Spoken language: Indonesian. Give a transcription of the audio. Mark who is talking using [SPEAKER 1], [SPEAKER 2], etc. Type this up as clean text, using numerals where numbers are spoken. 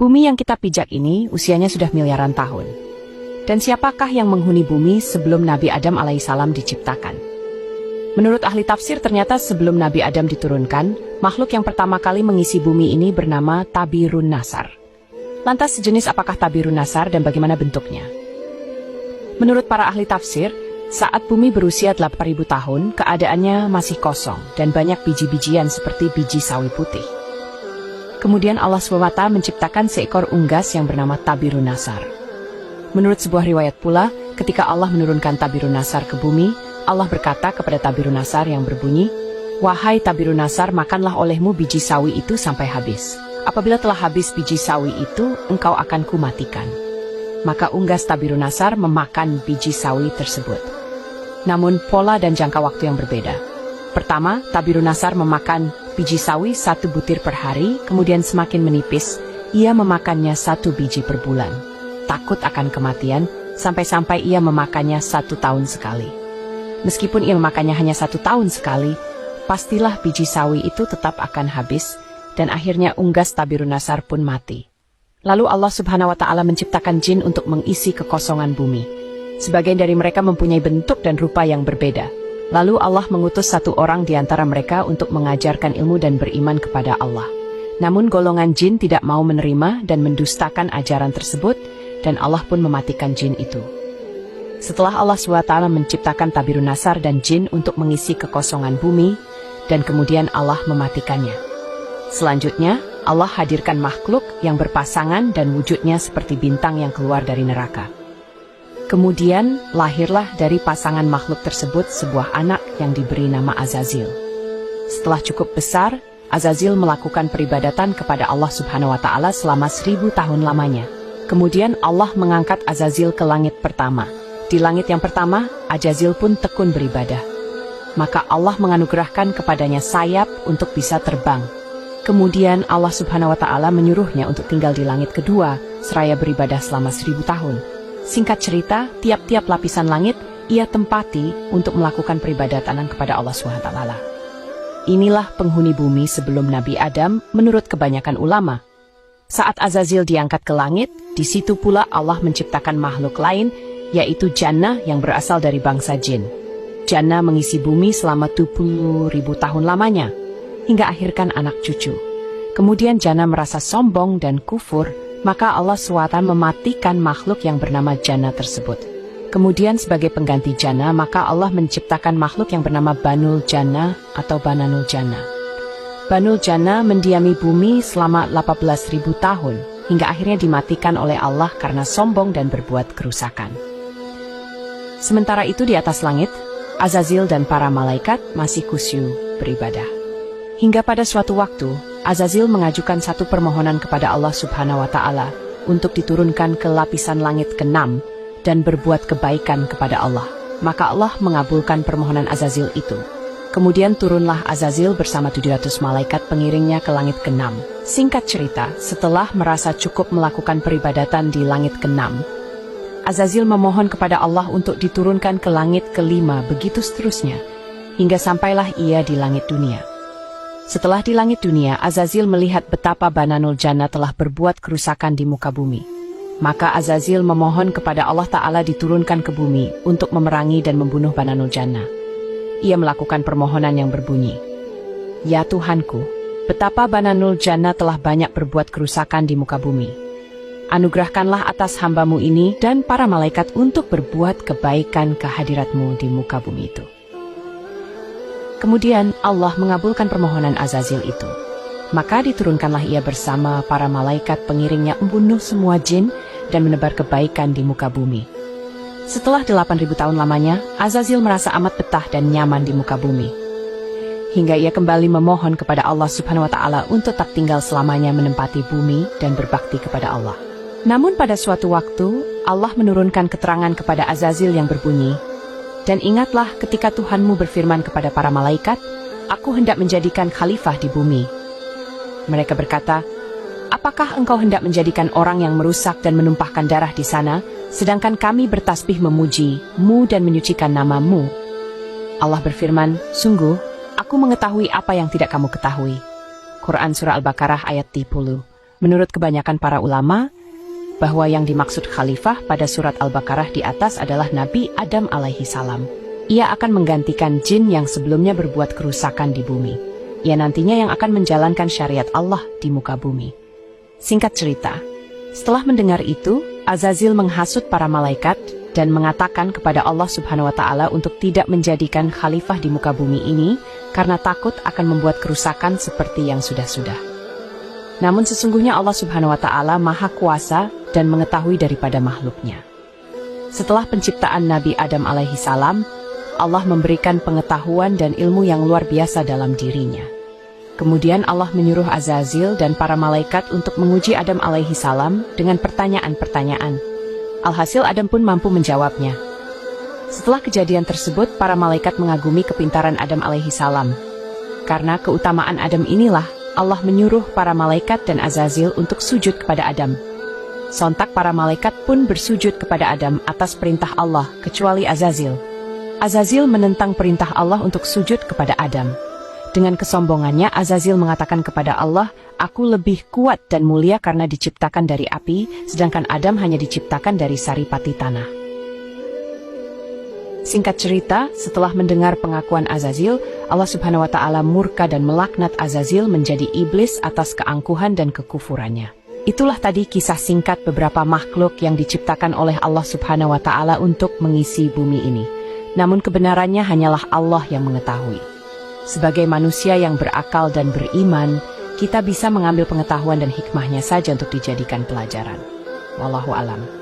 [SPEAKER 1] Bumi yang kita pijak ini usianya sudah miliaran tahun. Dan siapakah yang menghuni bumi sebelum Nabi Adam alaihissalam diciptakan? Menurut ahli tafsir, ternyata sebelum Nabi Adam diturunkan, makhluk yang pertama kali mengisi bumi ini bernama Tabirun Nasar. Lantas sejenis apakah Tabirun Nasar dan bagaimana bentuknya? Menurut para ahli tafsir, saat bumi berusia 8.000 tahun, keadaannya masih kosong dan banyak biji-bijian seperti biji sawi putih. Kemudian Allah SWT menciptakan seekor unggas yang bernama Tabirun Nasar. Menurut sebuah riwayat pula, ketika Allah menurunkan Tabirun Nasar ke bumi, Allah berkata kepada Tabirun Nasar yang berbunyi, "Wahai Tabirun Nasar, makanlah olehmu biji sawi itu sampai habis. Apabila telah habis biji sawi itu, engkau akan kumatikan." Maka unggas Tabirun Nasar memakan biji sawi tersebut. Namun pola dan jangka waktu yang berbeda. Pertama, Tabirun Nasar memakan biji sawi 1 butir per hari, kemudian semakin menipis, ia memakannya 1 biji per bulan. Takut akan kematian, sampai-sampai ia memakannya 1 tahun sekali. Meskipun ia memakannya hanya 1 tahun sekali, pastilah biji sawi itu tetap akan habis, dan akhirnya unggas Tabirun Nasar pun mati. Lalu Allah Subhanahu wa Ta'ala menciptakan jin untuk mengisi kekosongan bumi. Sebagian dari mereka mempunyai bentuk dan rupa yang berbeda. Lalu Allah mengutus 1 orang di antara mereka untuk mengajarkan ilmu dan beriman kepada Allah. Namun golongan jin tidak mau menerima dan mendustakan ajaran tersebut, dan Allah pun mematikan jin itu. Setelah Allah SWT menciptakan Tabirun Nasar dan jin untuk mengisi kekosongan bumi, dan kemudian Allah mematikannya. Selanjutnya, Allah hadirkan makhluk yang berpasangan dan wujudnya seperti bintang yang keluar dari neraka. Kemudian, lahirlah dari pasangan makhluk tersebut sebuah anak yang diberi nama Azazil. Setelah cukup besar, Azazil melakukan peribadatan kepada Allah Subhanahu wa Ta'ala selama 1000 tahun lamanya. Kemudian Allah mengangkat Azazil ke langit pertama. Di langit yang pertama, Azazil pun tekun beribadah. Maka Allah menganugerahkan kepadanya sayap untuk bisa terbang. Kemudian Allah Subhanahu wa Ta'ala menyuruhnya untuk tinggal di langit kedua, seraya beribadah selama 1000 tahun. Singkat cerita, tiap-tiap lapisan langit ia tempati untuk melakukan peribadatan kepada Allah SWT. Inilah penghuni bumi sebelum Nabi Adam menurut kebanyakan ulama. Saat Azazil diangkat ke langit, di situ pula Allah menciptakan makhluk lain, yaitu Jannah yang berasal dari bangsa jin. Jannah mengisi bumi selama 20.000 tahun lamanya, hingga akhirkan anak cucu. Kemudian Jannah merasa sombong dan kufur, maka Allah SWT mematikan makhluk yang bernama Jannah tersebut. Kemudian sebagai pengganti Jannah, maka Allah menciptakan makhluk yang bernama Banul Jannah atau Bananul Jannah. Banul Jannah mendiami bumi selama 18.000 tahun, hingga akhirnya dimatikan oleh Allah karena sombong dan berbuat kerusakan. Sementara itu di atas langit, Azazil dan para malaikat masih khusyuk beribadah. Hingga pada suatu waktu, Azazil mengajukan 1 permohonan kepada Allah Subhanahu wa Ta'ala untuk diturunkan ke lapisan langit ke-6 dan berbuat kebaikan kepada Allah. Maka Allah mengabulkan permohonan Azazil itu. Kemudian turunlah Azazil bersama 700 malaikat pengiringnya ke langit ke-6. Singkat cerita, setelah merasa cukup melakukan peribadatan di langit ke-6, Azazil memohon kepada Allah untuk diturunkan ke langit ke-5, begitu seterusnya, hingga sampailah ia di langit dunia. Setelah di langit dunia, Azazil melihat betapa Bananul Jannah telah berbuat kerusakan di muka bumi. Maka Azazil memohon kepada Allah Ta'ala diturunkan ke bumi untuk memerangi dan membunuh Bananul Jannah. Ia melakukan permohonan yang berbunyi, "Ya Tuhanku, betapa Bananul Jannah telah banyak berbuat kerusakan di muka bumi. Anugerahkanlah atas hamba-Mu ini dan para malaikat untuk berbuat kebaikan ke hadirat-Mu di muka bumi itu." Kemudian Allah mengabulkan permohonan Azazil itu. Maka diturunkanlah ia bersama para malaikat pengiringnya membunuh semua jin dan menebar kebaikan di muka bumi. Setelah 8.000 tahun lamanya, Azazil merasa amat betah dan nyaman di muka bumi. Hingga ia kembali memohon kepada Allah Subhanahu wa Ta'ala untuk tak tinggal selamanya menempati bumi dan berbakti kepada Allah. Namun pada suatu waktu, Allah menurunkan keterangan kepada Azazil yang berbunyi, "Dan ingatlah ketika Tuhanmu berfirman kepada para malaikat, Aku hendak menjadikan khalifah di bumi." Mereka berkata, "Apakah engkau hendak menjadikan orang yang merusak dan menumpahkan darah di sana, sedangkan kami bertasbih memuji-Mu dan menyucikan nama-Mu?" Allah berfirman, "Sungguh, Aku mengetahui apa yang tidak kamu ketahui." Quran Surah Al-Baqarah ayat 30. Menurut kebanyakan para ulama, bahwa yang dimaksud khalifah pada surat Al-Baqarah di atas adalah Nabi Adam alaihi salam. Ia akan menggantikan jin yang sebelumnya berbuat kerusakan di bumi. Ia nantinya yang akan menjalankan syariat Allah di muka bumi. Singkat cerita, setelah mendengar itu, Azazil menghasut para malaikat dan mengatakan kepada Allah Subhanahu wa Ta'ala untuk tidak menjadikan khalifah di muka bumi ini karena takut akan membuat kerusakan seperti yang sudah-sudah. Namun sesungguhnya Allah Subhanahu wa Ta'ala Maha Kuasa dan mengetahui daripada makhluknya. Setelah penciptaan Nabi Adam alaihi salam, Allah memberikan pengetahuan dan ilmu yang luar biasa dalam dirinya. Kemudian Allah menyuruh Azazil dan para malaikat untuk menguji Adam alaihi salam dengan pertanyaan-pertanyaan. Alhasil Adam pun mampu menjawabnya. Setelah kejadian tersebut, para malaikat mengagumi kepintaran Adam alaihi salam. Karena keutamaan Adam inilah, Allah menyuruh para malaikat dan Azazil untuk sujud kepada Adam. Sontak para malaikat pun bersujud kepada Adam atas perintah Allah, kecuali Azazil. Azazil menentang perintah Allah untuk sujud kepada Adam. Dengan kesombongannya, Azazil mengatakan kepada Allah, "Aku lebih kuat dan mulia karena diciptakan dari api, sedangkan Adam hanya diciptakan dari saripati tanah." Singkat cerita, setelah mendengar pengakuan Azazil, Allah Subhanahu wa Ta'ala murka dan melaknat Azazil menjadi iblis atas keangkuhan dan kekufurannya. Itulah tadi kisah singkat beberapa makhluk yang diciptakan oleh Allah Subhanahu wa Ta'ala untuk mengisi bumi ini. Namun kebenarannya hanyalah Allah yang mengetahui. Sebagai manusia yang berakal dan beriman, kita bisa mengambil pengetahuan dan hikmahnya saja untuk dijadikan pelajaran. Wallahu alam.